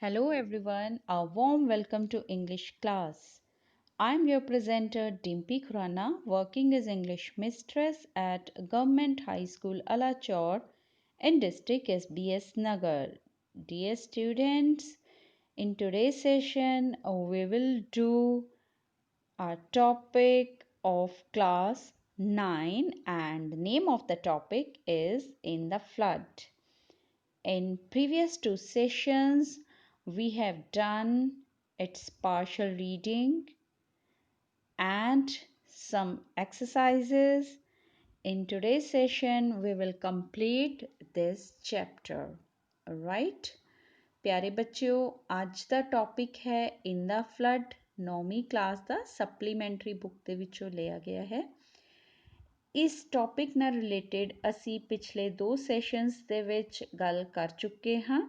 Hello everyone, a warm welcome to English class. I'm your presenter Dimpy Khurana, working as English Mistress at Government High School Alachor in district S.B.S. Nagar. Dear students, in today's session we will do our topic of class 9 and the name of the topic is In the Flood. In previous two sessions, we have done its partial reading and some exercises. In today's session, we will complete this chapter. Right? प्यारे बच्चों ਅੱਜ ਦਾ topic ਹੈ ਇਨ ਦਾ flood 9ਵੀਂ class ਦਾ supplementary book ਦੇ ਵਿੱਚੋਂ ਲਿਆ ਗਿਆ ਹੈ। ਇਸ ਟੌਪਿਕ ਨਾਲ ਰਿਲੇਟਡ ਅਸੀਂ ਪਿਛਲੇ 2 ਸੈਸ਼ਨਸ ਦੇ ਵਿੱਚ ਗੱਲ ਕਰ ਚੁੱਕੇ ਹਾਂ।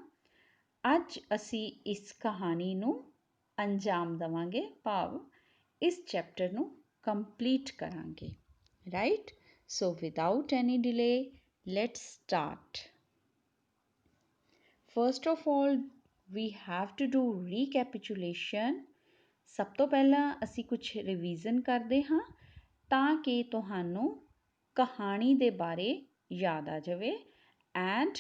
ਅੱਜ ਅਸੀਂ ਇਸ ਕਹਾਣੀ ਨੂੰ ਅੰਜਾਮ ਦੇਵਾਂਗੇ, ਭਾਵ ਇਸ ਚੈਪਟਰ ਨੂੰ ਕੰਪਲੀਟ ਕਰਾਂਗੇ। Right? So without any delay let's start. First of all we have to do recapitulation। ਸਭ ਤੋਂ ਪਹਿਲਾਂ ਅਸੀਂ ਕੁਝ ਰਿਵੀਜ਼ਨ ਕਰਦੇ ਹਾਂ ਤਾਂ ਕਿ ਤੁਹਾਨੂੰ ਕਹਾਣੀ ਦੇ ਬਾਰੇ ਯਾਦ ਆ ਜਾਵੇ ਐਂਡ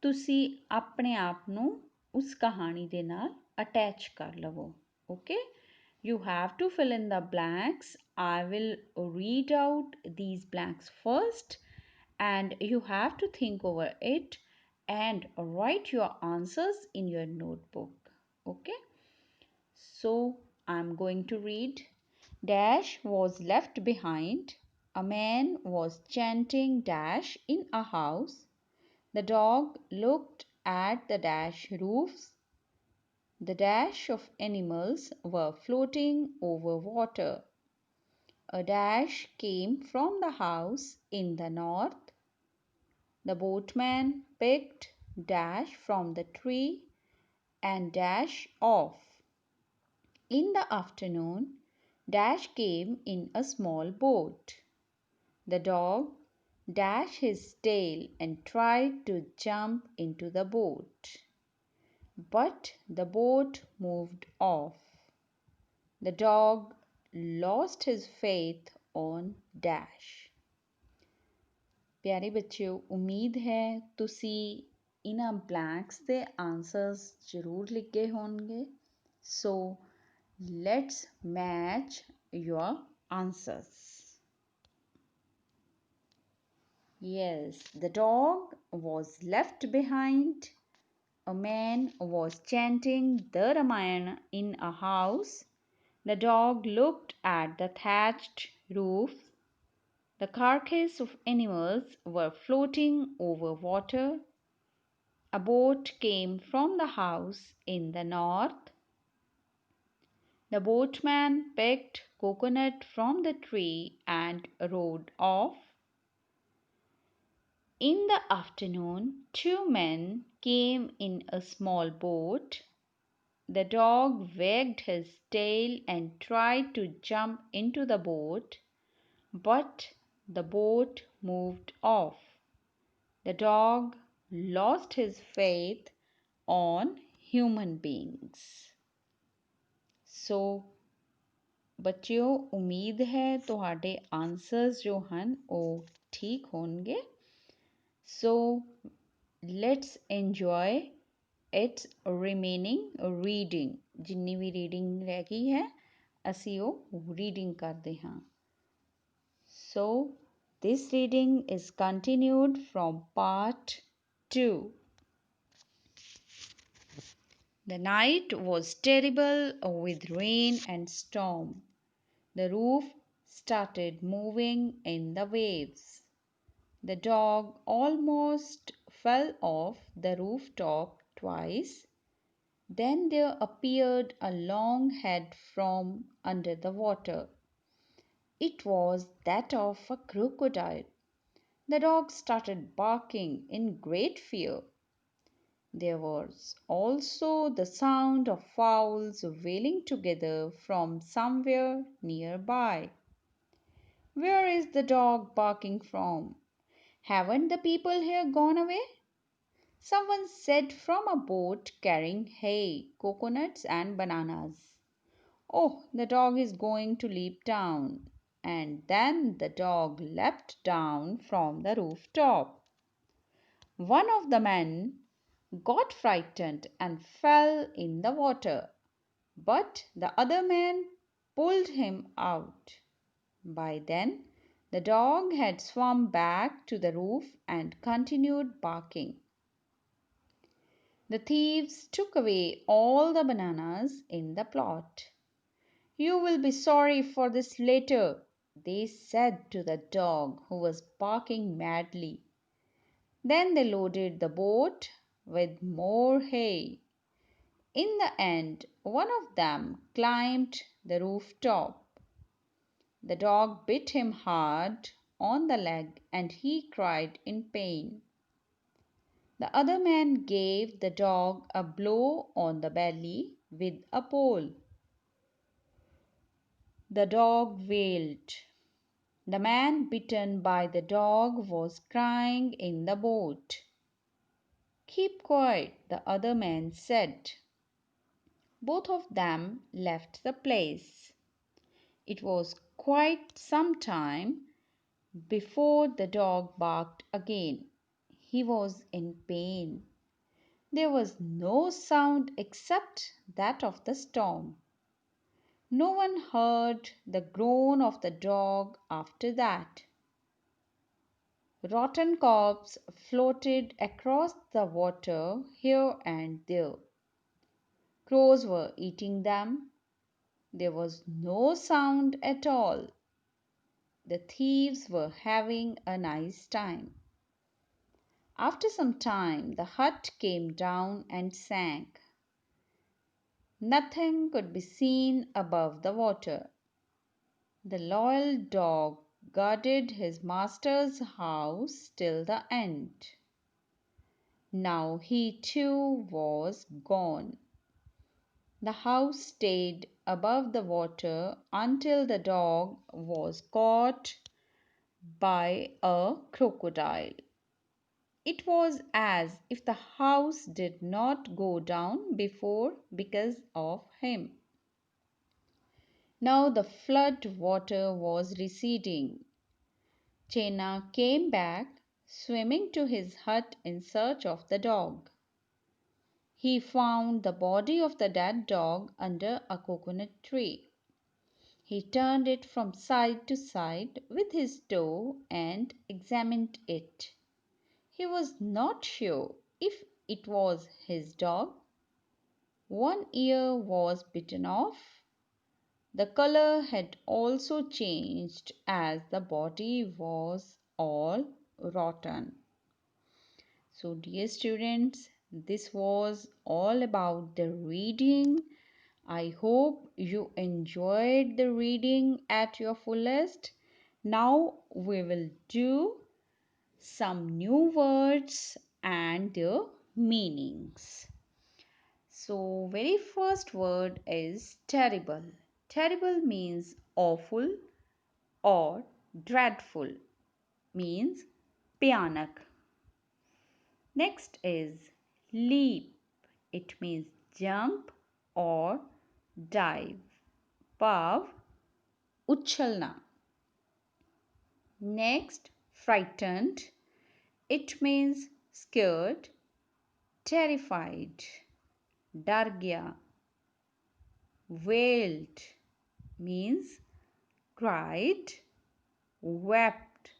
ਤੁਸੀਂ ਆਪਣੇ ਆਪ ਨੂੰ ਉਸ ਕਹਾਣੀ ਦੇ ਨਾਲ ਅਟੈਚ ਕਰ ਲਵੋ। Okay, you have to fill in the blanks. I will read out these blanks first and you have to think over it and write your answers in your notebook. Okay, so I'm going to read. Dash was left behind. A man was chanting dash in a house. The dog looked at the dash roofs. The dash of animals were floating over water. A dash came from the house in the north. The boatman picked dash from the tree and dash off. In the afternoon, Dash came in a small boat. The dog dashed his tail and tried to jump into the boat. But the boat moved off. The dog lost his faith on Dash. ਪਿਆਰੇ ਬੱਚਿਓ, ਉਮੀਦ ਹੈ ਤੁਸੀਂ ਇਹਨਾਂ blanks ਦੇ answers ਜ਼ਰੂਰ ਲਿਖੇ ਹੋਣਗੇ। ਸੋ let's match your answers. Yes, the dog was left behind. A man was chanting the Ramayana in a house. The dog looked at the thatched roof. The carcass of animals were floating over water. A boat came from the house in the north. The boatman picked coconut from the tree and rode off. In the afternoon, 2 men came in a small boat. The dog wagged his tail and tried to jump into the boat, but the boat moved off. The dog lost his faith on human beings. ਸੋ ਬੱਚਿਓ, ਉਮੀਦ ਹੈ ਤੁਹਾਡੇ answers ਜੋ ਹਨ ਉਹ ਠੀਕ ਹੋਣਗੇ। So let's enjoy it's remaining reading. ਜਿੰਨੀ ਵੀ ਰੀਡਿੰਗ ਰਹਿ ਗਈ ਹੈ ਅਸੀਂ ਉਹ ਰੀਡਿੰਗ ਕਰਦੇ ਹਾਂ। So this reading is continued from part 2. The night was terrible with rain and storm. The roof started moving in the waves. The dog almost fell off the rooftop twice. Then there appeared a long head from under the water. It was that of a crocodile. The dog started barking in great fear. There was also the sound of fowls wailing together from somewhere nearby. Where is the dog barking from? Haven't the people here gone away? Someone said from a boat carrying hay, coconuts, and bananas. Oh, the dog is going to leap down. And then the dog leapt down from the rooftop. One of the men got frightened and fell in the water, but the other man pulled him out. By then, the dog had swum back to the roof and continued barking. The thieves took away all the bananas in the plot. "You will be sorry for this later," they said to the dog, who was barking madly. Then they loaded the boat with more hay. In the end, one of them climbed the rooftop. The dog bit him hard on the leg and he cried in pain. The other man gave the dog a blow on the belly with a pole. The dog wailed. The man bitten by the dog was crying in the boat. "Keep quiet," the other man said. Both of them left the place. It was quite some time before the dog barked again. He was in pain. There was no sound except that of the storm. No one heard the groan of the dog after that. Rotten corpses floated across the water here and there. Crows were eating them. There was no sound at all. The thieves were having a nice time. After some time, the hut came down and sank. Nothing could be seen above the water. The loyal dog guarded his master's house till the end. Now he too was gone. The house stayed above the water until the dog was caught by a crocodile. It was as if the house did not go down before because of him. Now the flood water was receding. Chena came back, swimming to his hut in search of the dog. He found the body of the dead dog under a coconut tree. He turned it from side to side with his toe and examined it. He was not sure if it was his dog. One ear was bitten off. The color had also changed as the body was all rotten. So, dear students, this was all about the reading. I hope you enjoyed the reading at your fullest. Now we will do some new words and their meanings. So, very first word is terrible. Terrible means awful or dreadful, means bhyanak. Next is leap. It means jump or dive. Pav, uchalna. Next, frightened. It means scared, terrified. Dar gaya. Wailed means cried, wept.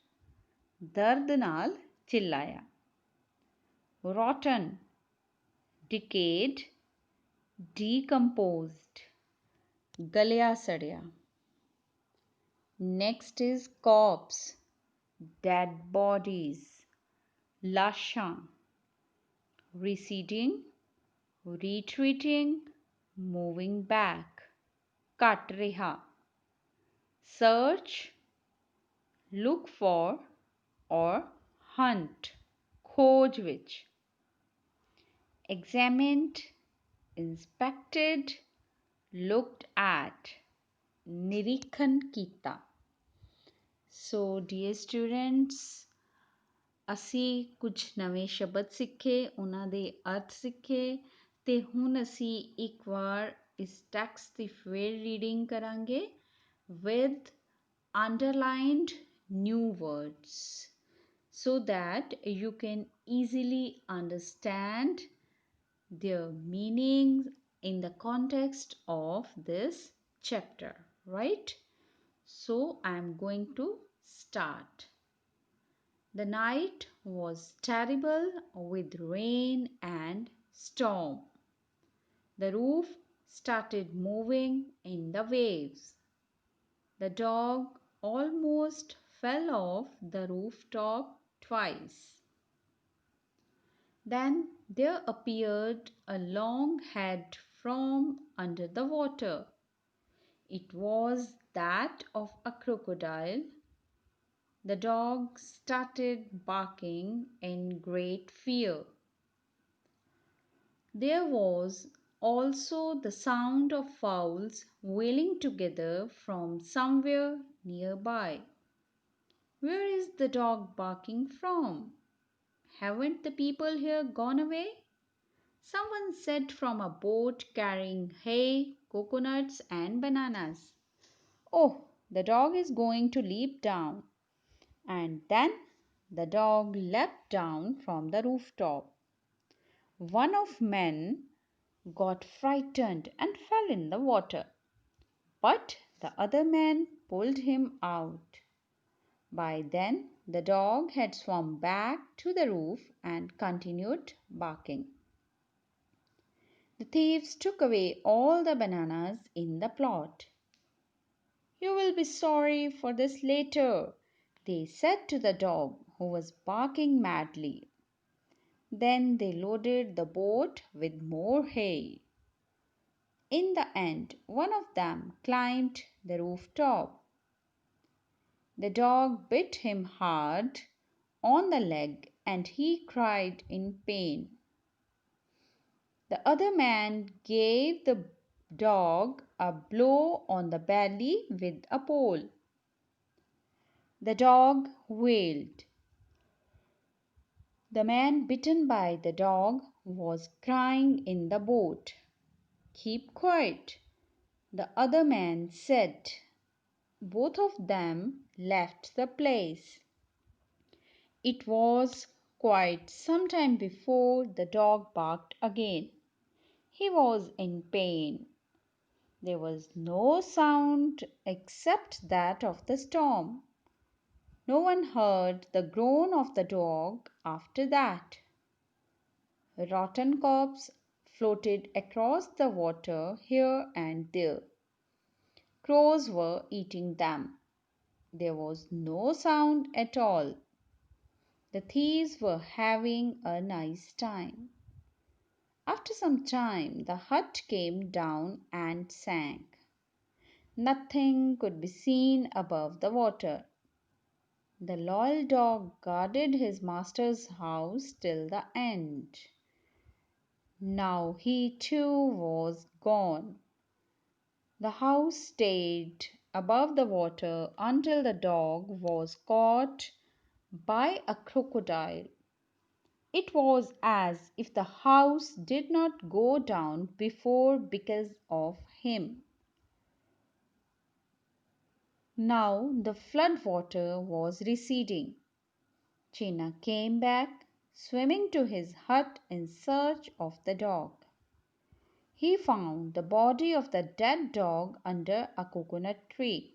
दर्द नाल चिल्लाया. Rotten, decayed, decomposed. गलिया सड़िया. Next is corpse, dead bodies. लाशां, receding, retreating, moving back. ਘਟ ਰਿਹਾ. Search, look for or hunt. ਖੋਜ ਵਿੱਚ. Examined, inspected, looked at. ਨਿਰੀਖਣ ਕੀਤਾ. So, dear students, ਅਸੀਂ ਕੁਝ ਨਵੇਂ ਸ਼ਬਦ ਸਿੱਖੇ, ਉਹਨਾਂ ਦੇ ਅਰਥ ਸਿੱਖੇ ਤੇ ਹੁਣ ਅਸੀਂ ਇੱਕ ਵਾਰ ਇਸ ਟੈਕਸਟ ਦੀ ਫੇਰ ਰੀਡਿੰਗ ਕਰਾਂਗੇ with underlined new words so that you can easily understand their meanings in the context of this chapter, right? So I am going to start. The night was terrible with rain and storm. The roof started moving in the waves. The dog almost fell off the rooftop twice. Then there appeared a long head from under the water. It was that of a crocodile. The dog started barking in great fear. There was also the sound of fowls wailing together from somewhere nearby. Where is the dog barking from? Haven't the people here gone away? Someone said from a boat carrying hay, coconuts, and bananas. Oh, the dog is going to leap down. And then the dog leapt down from the rooftop. One of men got frightened and fell in the water, but the other man pulled him out. By then the dog had swum back to the roof and continued barking. The thieves took away all the bananas in the plot. You will be sorry for this later, they said to the dog, who was barking madly. Then they loaded the boat with more hay. In the end, one of them climbed the rooftop. The dog bit him hard on the leg and he cried in pain. The other man gave the dog a blow on the belly with a pole. The dog wailed. The man bitten by the dog was crying in the boat. Keep quiet, the other man said. Both of them left the place. It was quite some time before the dog barked again. He was in pain. There was no sound except that of the storm. No one heard the groan of the dog after that. Rotten corpses floated across the water here and there. Crows were eating them. There was no sound at all. The thieves were having a nice time. After some time, the hut came down and sank. Nothing could be seen above the water. The loyal dog guarded his master's house till the end. Now he too was gone. The house stayed above the water until the dog was caught by a crocodile. It was as if the house did not go down before because of him. Now the flood water was receding. Chena came back, swimming to his hut in search of the dog. He found the body of the dead dog under a coconut tree.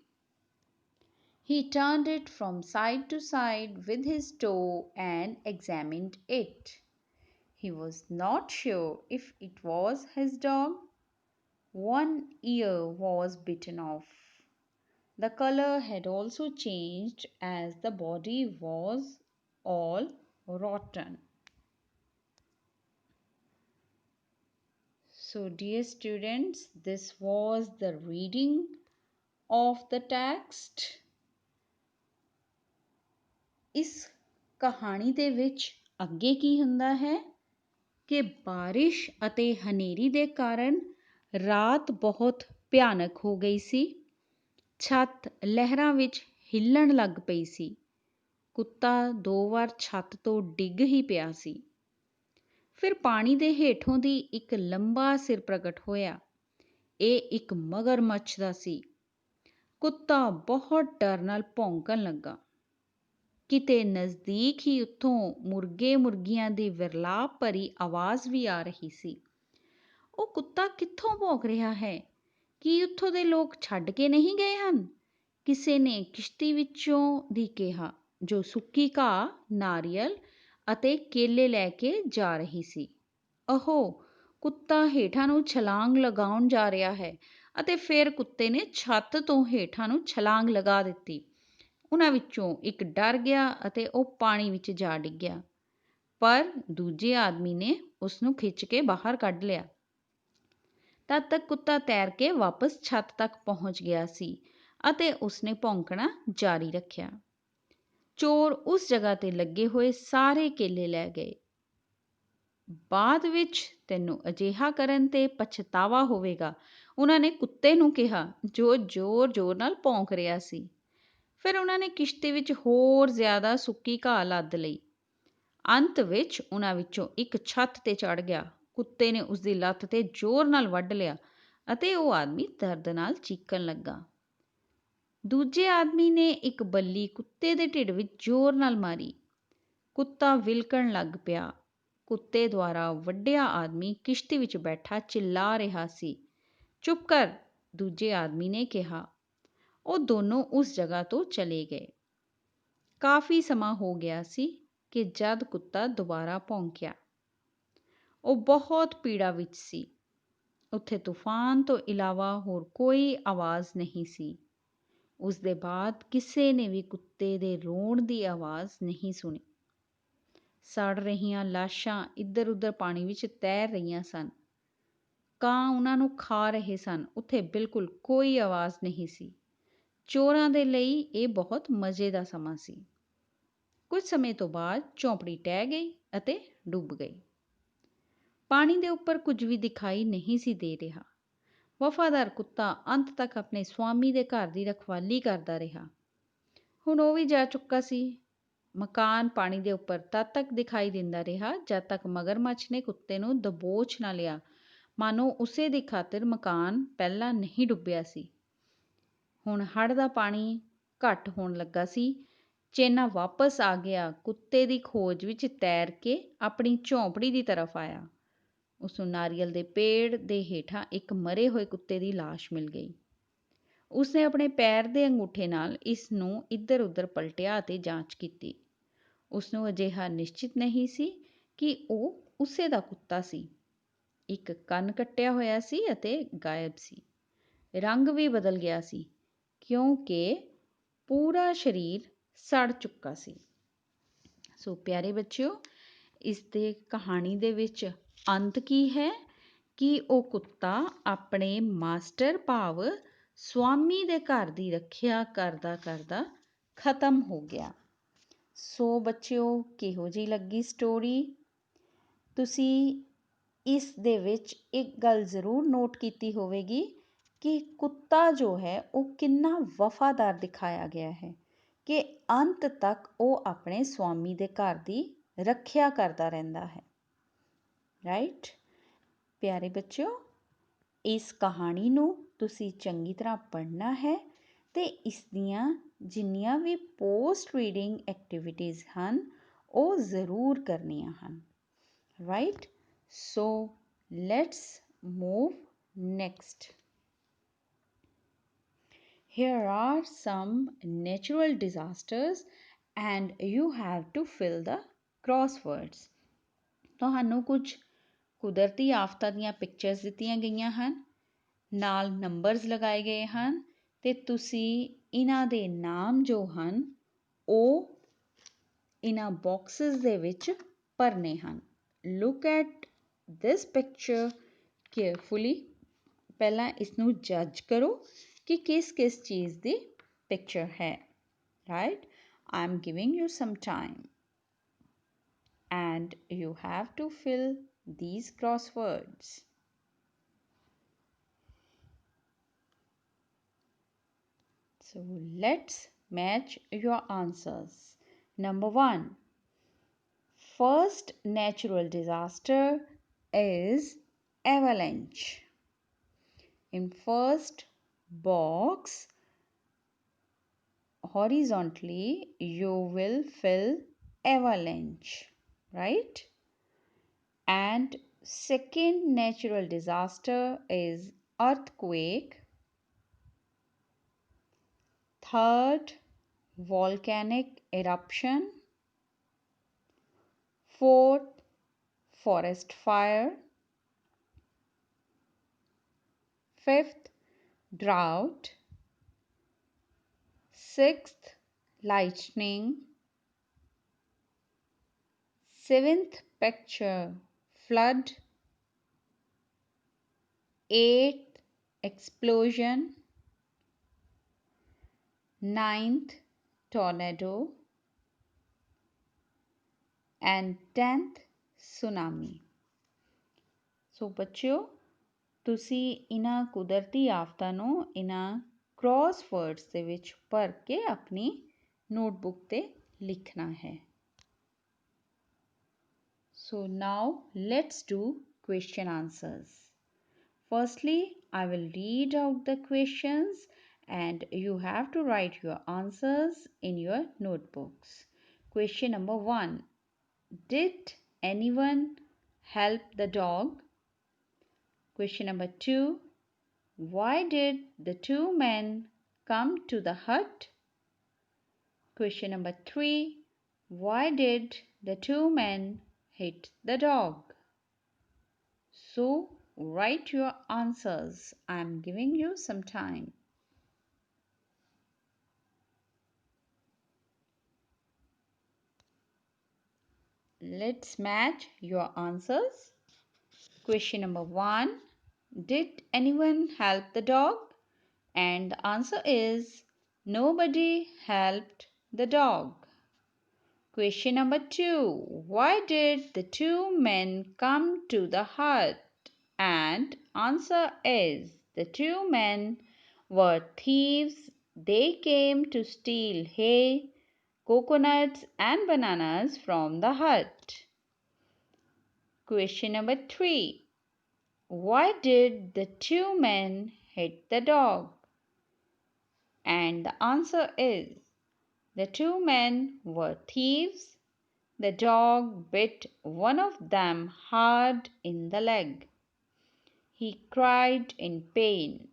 He turned it from side to side with his toe and examined it. He was not sure if it was his dog. One ear was bitten off. The color had also changed as the body was all rotten. So, dear students, this was the reading of the text. ਇਸ ਕਹਾਣੀ ਦੇ ਵਿੱਚ ਅੱਗੇ ਕੀ ਹੁੰਦਾ ਹੈ ਕਿ ਬਾਰਿਸ਼ ਅਤੇ ਹਨੇਰੀ ਦੇ ਕਾਰਨ ਰਾਤ ਬਹੁਤ ਭਿਆਨਕ ਹੋ ਗਈ ਸੀ। ਛੱਤ ਲਹਿਰਾਂ ਵਿੱਚ ਹਿੱਲਣ ਲੱਗ ਪਈ ਸੀ। ਕੁੱਤਾ 2 ਵਾਰ ਛੱਤ ਤੋਂ ਡਿੱਗ ਹੀ ਪਿਆ ਸੀ। ਫਿਰ ਪਾਣੀ ਦੇ ਹੇਠੋਂ ਦੀ ਇੱਕ ਲੰਬਾ ਸਿਰ ਪ੍ਰਗਟ ਹੋਇਆ। ਇਹ ਇੱਕ ਮਗਰਮੱਛ ਦਾ ਸੀ। ਕੁੱਤਾ ਬਹੁਤ ਡਰ ਨਾਲ ਭੌਂਕਣ ਲੱਗਾ। ਕਿਤੇ ਨਜ਼ਦੀਕ ਹੀ ਉੱਥੋਂ ਮੁਰਗੇ ਮੁਰਗੀਆਂ ਦੀ ਵਿਰਲਾਪ ਭਰੀ ਆਵਾਜ਼ ਵੀ ਆ ਰਹੀ ਸੀ। ਉਹ ਕੁੱਤਾ ਕਿੱਥੋਂ ਭੌਂਕ ਰਿਹਾ ਹੈ? ਕੀ ਉੱਥੋਂ ਦੇ ਲੋਕ ਛੱਡ ਕੇ ਨਹੀਂ ਗਏ ਹਨ? ਕਿਸੇ ਨੇ ਕਿਸ਼ਤੀ ਵਿੱਚੋਂ ਦੀ ਕਿਹਾ, ਜੋ ਸੁੱਕੀ ਘਾਹ, ਨਾਰੀਅਲ ਅਤੇ ਕੇਲੇ ਲੈ ਕੇ ਜਾ ਰਹੀ ਸੀ। ਉਹ ਕੁੱਤਾ ਹੇਠਾਂ ਨੂੰ ਛਲਾਂਗ ਲਗਾਉਣ ਜਾ ਰਿਹਾ ਹੈ। ਅਤੇ ਫਿਰ ਕੁੱਤੇ ਨੇ ਛੱਤ ਤੋਂ ਹੇਠਾਂ ਨੂੰ ਛਲਾਂਗ ਲਗਾ ਦਿੱਤੀ। ਉਹਨਾਂ ਵਿੱਚੋਂ ਇੱਕ ਡਰ ਗਿਆ ਅਤੇ ਉਹ ਪਾਣੀ ਵਿੱਚ ਜਾ ਡਿੱਗਿਆ। ਪਰ ਦੂਜੇ ਆਦਮੀ ਨੇ ਉਸ ਨੂੰ ਖਿੱਚ ਕੇ ਬਾਹਰ ਕੱਢ ਲਿਆ। ਤਦ ਤੱਕ ਕੁੱਤਾ ਤੈਰ ਕੇ ਵਾਪਸ ਛੱਤ ਤੱਕ ਪਹੁੰਚ ਗਿਆ ਸੀ ਅਤੇ ਉਸਨੇ ਭੌਂਕਣਾ ਜਾਰੀ ਰੱਖਿਆ। ਚੋਰ ਉਸ ਜਗ੍ਹਾ 'ਤੇ ਲੱਗੇ ਹੋਏ ਸਾਰੇ ਕੇਲੇ ਲੈ ਗਏ। ਬਾਅਦ ਵਿੱਚ ਤੈਨੂੰ ਅਜਿਹਾ ਕਰਨ 'ਤੇ ਪਛਤਾਵਾ ਹੋਵੇਗਾ, ਉਹਨਾਂ ਨੇ ਕੁੱਤੇ ਨੂੰ ਕਿਹਾ, ਜੋ ਜ਼ੋਰ-ਜ਼ੋਰ ਨਾਲ ਭੌਂਕ ਰਿਹਾ ਸੀ। ਫਿਰ ਉਹਨਾਂ ਨੇ ਕਿਸ਼ਤੀ ਵਿੱਚ ਹੋਰ ਜ਼ਿਆਦਾ ਸੁੱਕੀ ਘਾਹ ਲੱਦ ਲਈ। ਅੰਤ ਵਿੱਚ ਉਹਨਾਂ ਵਿੱਚੋਂ ਇੱਕ ਛੱਤ 'ਤੇ ਚੜ੍ਹ ਗਿਆ। ਕੁੱਤੇ ਨੇ ਉਸਦੀ ਲੱਤ 'ਤੇ ਜ਼ੋਰ ਨਾਲ ਵੱਢ ਲਿਆ ਅਤੇ ਉਹ ਆਦਮੀ ਦਰਦ ਨਾਲ ਚੀਕਣ ਲੱਗਾ। ਦੂਜੇ ਆਦਮੀ ਨੇ ਇੱਕ ਬੱਲੀ ਕੁੱਤੇ ਦੇ ਢਿੱਡ ਵਿੱਚ ਜ਼ੋਰ ਨਾਲ ਮਾਰੀ। ਕੁੱਤਾ ਵਿਲਕਣ ਲੱਗ ਪਿਆ। ਕੁੱਤੇ ਦੁਆਰਾ ਵੱਢਿਆ ਆਦਮੀ ਕਿਸ਼ਤੀ ਵਿੱਚ ਬੈਠਾ ਚਿੱਲਾ ਰਿਹਾ ਸੀ। ਚੁੱਪ ਕਰ, ਦੂਜੇ ਆਦਮੀ ਨੇ ਕਿਹਾ। ਉਹ ਦੋਨੋਂ ਉਸ ਜਗ੍ਹਾ ਤੋਂ ਚਲੇ ਗਏ। ਕਾਫੀ ਸਮਾਂ ਹੋ ਗਿਆ ਸੀ ਕਿ ਜਦ ਕੁੱਤਾ ਦੁਬਾਰਾ ਭੌਂਕਿਆ। ਉਹ ਬਹੁਤ ਪੀੜਾ ਵਿੱਚ ਸੀ। ਉੱਥੇ ਤੂਫਾਨ ਤੋਂ ਇਲਾਵਾ ਹੋਰ ਕੋਈ ਆਵਾਜ਼ ਨਹੀਂ ਸੀ। ਉਸ ਦੇ ਬਾਅਦ ਕਿਸੇ ਨੇ ਵੀ ਕੁੱਤੇ ਦੇ ਰੋਣ ਦੀ ਆਵਾਜ਼ ਨਹੀਂ ਸੁਣੀ। ਸੜ ਰਹੀਆਂ ਲਾਸ਼ਾਂ ਇੱਧਰ ਉੱਧਰ ਪਾਣੀ ਵਿੱਚ ਤੈਰ ਰਹੀਆਂ ਸਨ। ਕਾਂ ਉਹਨਾਂ ਨੂੰ ਖਾ ਰਹੇ ਸਨ। ਉੱਥੇ ਬਿਲਕੁਲ ਕੋਈ ਆਵਾਜ਼ ਨਹੀਂ ਸੀ। ਚੋਰਾਂ ਦੇ ਲਈ ਇਹ ਬਹੁਤ ਮਜ਼ੇ ਦਾ ਸਮਾਂ ਸੀ। ਕੁਝ ਸਮੇਂ ਤੋਂ ਬਾਅਦ ਝੌਂਪੜੀ ਟਹਿ ਗਈ ਅਤੇ ਡੁੱਬ ਗਈ। ਪਾਣੀ ਦੇ ਉੱਪਰ ਕੁਝ ਵੀ ਦਿਖਾਈ ਨਹੀਂ ਸੀ ਦੇ ਰਿਹਾ। ਵਫ਼ਾਦਾਰ ਕੁੱਤਾ ਅੰਤ ਤੱਕ ਆਪਣੇ ਸੁਆਮੀ ਦੇ ਘਰ ਦੀ ਰਖਵਾਲੀ ਕਰਦਾ ਰਿਹਾ। ਹੁਣ ਉਹ ਵੀ ਜਾ ਚੁੱਕਾ ਸੀ। ਮਕਾਨ ਪਾਣੀ ਦੇ ਉੱਪਰ ਤਦ ਤੱਕ ਦਿਖਾਈ ਦਿੰਦਾ ਰਿਹਾ ਜਦ ਤੱਕ ਮਗਰਮੱਛ ਨੇ ਕੁੱਤੇ ਨੂੰ ਦਬੋਚ ਨਾ ਲਿਆ, ਮਾਨੋ ਉਸੇ ਦੀ ਖਾਤਰ ਮਕਾਨ ਪਹਿਲਾਂ ਨਹੀਂ ਡੁੱਬਿਆ ਸੀ। ਹੁਣ ਹੜ੍ਹ ਦਾ ਪਾਣੀ ਘੱਟ ਹੋਣ ਲੱਗਾ ਸੀ। ਚੇਨਾ ਵਾਪਸ ਆ ਗਿਆ। ਕੁੱਤੇ ਦੀ ਖੋਜ ਵਿੱਚ ਤੈਰ ਕੇ ਆਪਣੀ ਝੌਂਪੜੀ ਦੀ ਤਰਫ ਆਇਆ। ਉਸਨੂੰ ਨਾਰੀਅਲ ਦੇ ਪੇੜ ਦੇ ਹੇਠਾਂ ਇੱਕ ਮਰੇ ਹੋਏ ਕੁੱਤੇ ਦੀ ਲਾਸ਼ ਮਿਲ ਗਈ। ਉਸਨੇ ਆਪਣੇ ਪੈਰ ਦੇ ਅੰਗੂਠੇ ਨਾਲ ਇਸ ਨੂੰ ਇੱਧਰ ਉੱਧਰ ਪਲਟਿਆ ਅਤੇ ਜਾਂਚ ਕੀਤੀ। ਉਸਨੂੰ ਅਜਿਹਾ ਨਿਸ਼ਚਿਤ ਨਹੀਂ ਸੀ ਕਿ ਉਹ ਉਸੇ ਦਾ ਕੁੱਤਾ ਸੀ। ਇੱਕ ਕੰਨ ਕੱਟਿਆ ਹੋਇਆ ਸੀ ਅਤੇ ਗਾਇਬ ਸੀ। ਰੰਗ ਵੀ ਬਦਲ ਗਿਆ ਸੀ ਕਿਉਂਕਿ ਪੂਰਾ ਸਰੀਰ ਸੜ ਚੁੱਕਾ ਸੀ। ਸੋ ਪਿਆਰੇ ਬੱਚਿਓ, ਇਸ ਦੇ ਕਹਾਣੀ ਦੇ ਵਿੱਚ ਅੰਤ ਕੀ ਹੈ ਕਿ ਉਹ ਕੁੱਤਾ ਆਪਣੇ ਮਾਸਟਰ ਭਾਵ ਸੁਆਮੀ ਦੇ ਘਰ ਦੀ ਰੱਖਿਆ ਕਰਦਾ ਕਰਦਾ ਖਤਮ ਹੋ ਗਿਆ। ਸੋ ਬੱਚਿਓ, ਕਿਹੋ ਜਿਹੀ ਲੱਗੀ ਸਟੋਰੀ? ਤੁਸੀਂ ਇਸ ਦੇ ਵਿੱਚ ਇੱਕ ਗੱਲ ਜ਼ਰੂਰ ਨੋਟ ਕੀਤੀ ਹੋਵੇਗੀ ਕਿ ਕੁੱਤਾ ਜੋ ਹੈ ਉਹ ਕਿੰਨਾ ਵਫ਼ਾਦਾਰ ਦਿਖਾਇਆ ਗਿਆ ਹੈ ਕਿ ਅੰਤ ਤੱਕ ਉਹ ਆਪਣੇ ਸੁਆਮੀ ਦੇ ਘਰ ਦੀ ਰੱਖਿਆ ਕਰਦਾ ਰਹਿੰਦਾ ਹੈ। ਰਾਈਟ? ਪਿਆਰੇ ਬੱਚਿਓ, ਇਸ ਕਹਾਣੀ ਨੂੰ ਤੁਸੀਂ ਚੰਗੀ ਤਰ੍ਹਾਂ ਪੜ੍ਹਨਾ ਹੈ ਅਤੇ ਇਸ ਦੀਆਂ ਜਿੰਨੀਆਂ ਵੀ ਪੋਸਟ ਰੀਡਿੰਗ ਐਕਟੀਵਿਟੀਜ਼ ਹਨ ਉਹ ਜ਼ਰੂਰ ਕਰਨੀਆਂ ਹਨ। Right? So let's move next. Here are some natural disasters and you have to fill the crosswords. ਤੁਹਾਨੂੰ ਕੁਝ ਕੁਦਰਤੀ ਆਫਤਾਂ ਦੀਆਂ ਪਿਕਚਰਸ ਦਿੱਤੀਆਂ ਗਈਆਂ ਹਨ, ਨਾਲ ਨੰਬਰਸ ਲਗਾਏ ਗਏ ਹਨ ਅਤੇ ਤੁਸੀਂ ਇਹਨਾਂ ਦੇ ਨਾਮ ਜੋ ਹਨ ਉਹ ਇਹਨਾਂ ਬਾਕਸਿਸ ਦੇ ਵਿੱਚ ਭਰਨੇ ਹਨ. Look at this picture carefully. ਪਹਿਲਾਂ ਇਸ ਨੂੰ ਜੱਜ ਕਰੋ ਕਿ ਕਿਸ ਕਿਸ ਚੀਜ਼ ਦੀ ਪਿਕਚਰ ਹੈ. Right? I am giving you some time and you have to fill these crosswords. So let's match your answers. Number 1. First natural disaster is avalanche. In first box, horizontally, you will fill avalanche, right? And second natural disaster is earthquake. Third, volcanic eruption. Fourth, forest fire. Fifth, drought. Sixth, lightning. Seventh picture, flood. Eighth, explosion. Ninth, tornado. And 10th, tsunami. ਸੋ ਬੱਚਿਓ, ਤੁਸੀਂ ਇਹਨਾਂ ਕੁਦਰਤੀ ਆਫਤਾਂ ਨੂੰ ਇਹਨਾਂ ਕ੍ਰੋਸਵਰਡਸ ਦੇ ਵਿੱਚ ਭਰ ਕੇ ਆਪਣੀ ਨੋਟਬੁੱਕ ਤੇ ਲਿਖਣਾ ਹੈ। So now let's do question answers. Firstly, I will read out the questions and you have to write your answers in your notebooks. Question number 1. Did anyone help the dog? Question number 2. Why did the two men come to the hut? Question number 3. Why did the two men hit the dog? So, write your answers. I am giving you some time. Let's match your answers. Question number 1. Did anyone help the dog? And the answer is nobody helped the dog. Question number 2. Why did the two men come to the hut? And answer is the two men were thieves. They came to steal hay, coconuts and bananas from the hut. Question number 3. Why did the two men hit the dog? And the answer is the two men were thieves. The dog bit one of them hard in the leg. He cried in pain.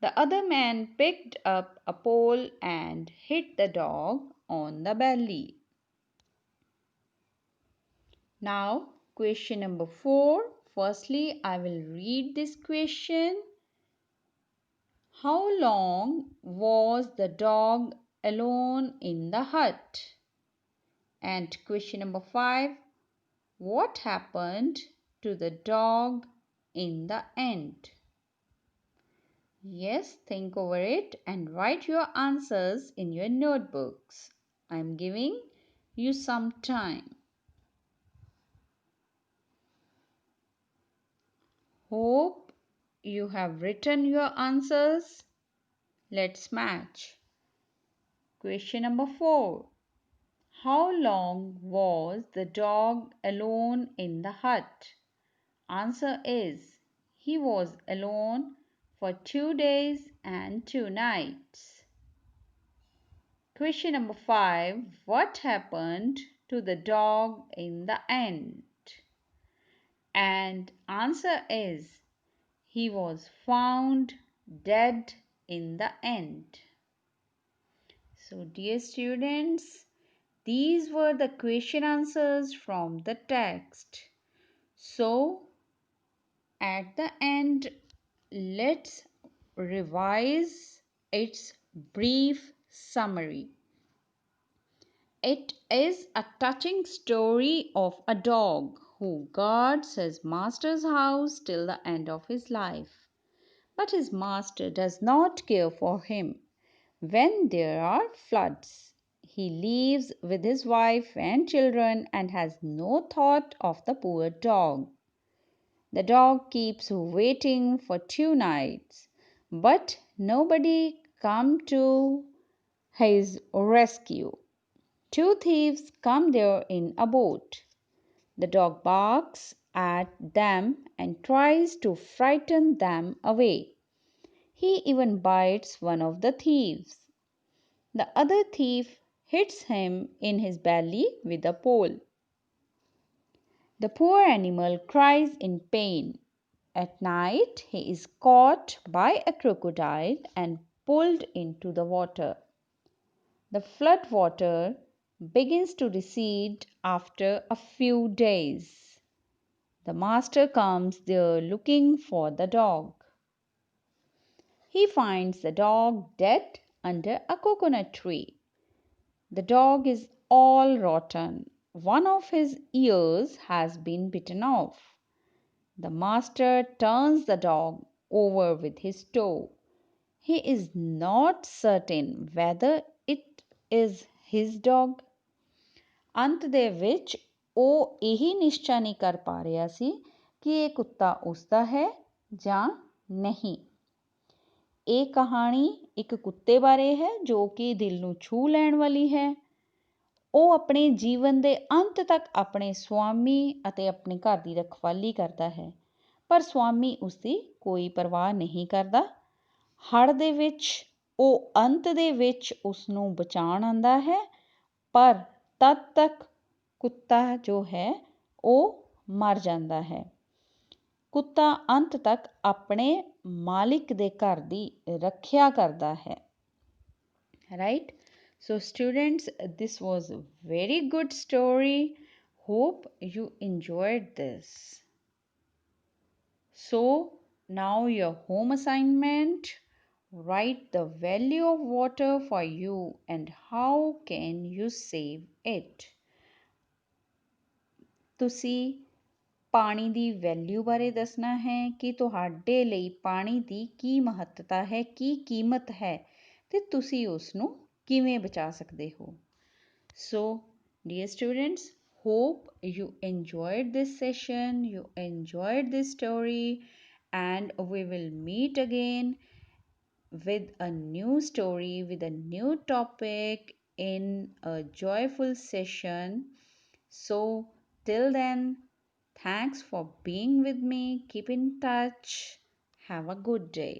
The other man picked up a pole and hit the dog on the belly. Now, question number 4. Firstly, I will read this question. How long was the dog alone in the hut? And question number 5. What happened to the dog in the end? Yes, think over it and write your answers in your notebooks. I am giving you some time. Hope you have written your answers. Let's match. Question number 4. How long was the dog alone in the hut? Answer is he was alone for 2 days and 2 nights. Question number 5. What happened to the dog in the end? And answer is he was found dead in the end. So dear students, these were the question answers from the text. So at the end, let's revise its brief summary. It is a touching story of a dog who guards his master's house till the end of his life. But his master does not care for him. When there are floods, he leaves with his wife and children and has no thought of the poor dog. The dog keeps waiting for 2 nights, but nobody come to his rescue. Two thieves come there in a boat. The dog barks at them and tries to frighten them away. He even bites one of the thieves. The other thief hits him in his belly with a pole. The poor animal cries in pain. At night, he is caught by a crocodile and pulled into the water. The flood water begins to recede after a few days. The master comes there looking for the dog. He finds the dog dead under a coconut tree. The dog is all rotten. One of his ears has been bitten off. The master turns the dog over with his toe. He is not certain whether it is his dog. ਅੰਤ ਦੇ ਵਿੱਚ ਉਹ ਇਹੀ ਨਿਸ਼ਚਾ ਨਹੀਂ ਕਰ ਪਾ ਰਿਹਾ ਸੀ ਕਿ ਇਹ ਕੁੱਤਾ ਉਸਦਾ ਹੈ ਜਾਂ ਨਹੀਂ। ਇਹ ਕਹਾਣੀ ਇੱਕ ਕੁੱਤੇ ਬਾਰੇ ਹੈ ਜੋ ਕਿ ਦਿਲ ਨੂੰ ਛੂਹ ਲੈਣ ਵਾਲੀ ਹੈ। ਉਹ ਆਪਣੇ ਜੀਵਨ ਦੇ ਅੰਤ ਤੱਕ ਆਪਣੇ ਸੁਆਮੀ ਅਤੇ ਆਪਣੇ ਘਰ ਦੀ ਰਖਵਾਲੀ ਕਰਦਾ ਹੈ, ਪਰ ਸੁਆਮੀ ਉਸਦੀ ਕੋਈ ਪਰਵਾਹ ਨਹੀਂ ਕਰਦਾ। ਹੜ੍ਹ ਦੇ ਵਿੱਚ ਉਹ ਅੰਤ ਦੇ ਵਿੱਚ ਉਸ ਨੂੰ ਬਚਾਉਣ ਆਉਂਦਾ ਹੈ, ਪਰ ਤਦ ਤੱਕ ਕੁੱਤਾ ਜੋ ਹੈ ਉਹ ਮਰ ਜਾਂਦਾ ਹੈ। ਕੁੱਤਾ ਅੰਤ ਤੱਕ ਆਪਣੇ ਮਾਲਿਕ ਦੇ ਘਰ ਦੀ ਰੱਖਿਆ ਕਰਦਾ ਹੈ। Right? So students, this was a very good story. Hope you enjoyed this. So now your home assignment, write the value of water for you and how can you save it. ਤੁਸੀਂ ਪਾਣੀ ਦੀ value ਬਾਰੇ ਦੱਸਣਾ ਹੈ ਕਿ ਤੁਹਾਡੇ ਲਈ ਪਾਣੀ ਦੀ ਕੀ ਮਹੱਤਤਾ ਹੈ, ਕੀ ਕੀਮਤ ਹੈ ਤੇ ਤੁਸੀਂ ਉਸ ਨੂੰ ਕਿਵੇਂ ਬਚਾ ਸਕਦੇ ਹੋ। So, dear students, hope you enjoyed this session, you enjoyed this story, and we will meet again with a new story, with a new topic in a joyful session. So, till then, thanks for being with me. Keep in touch. Have a good day.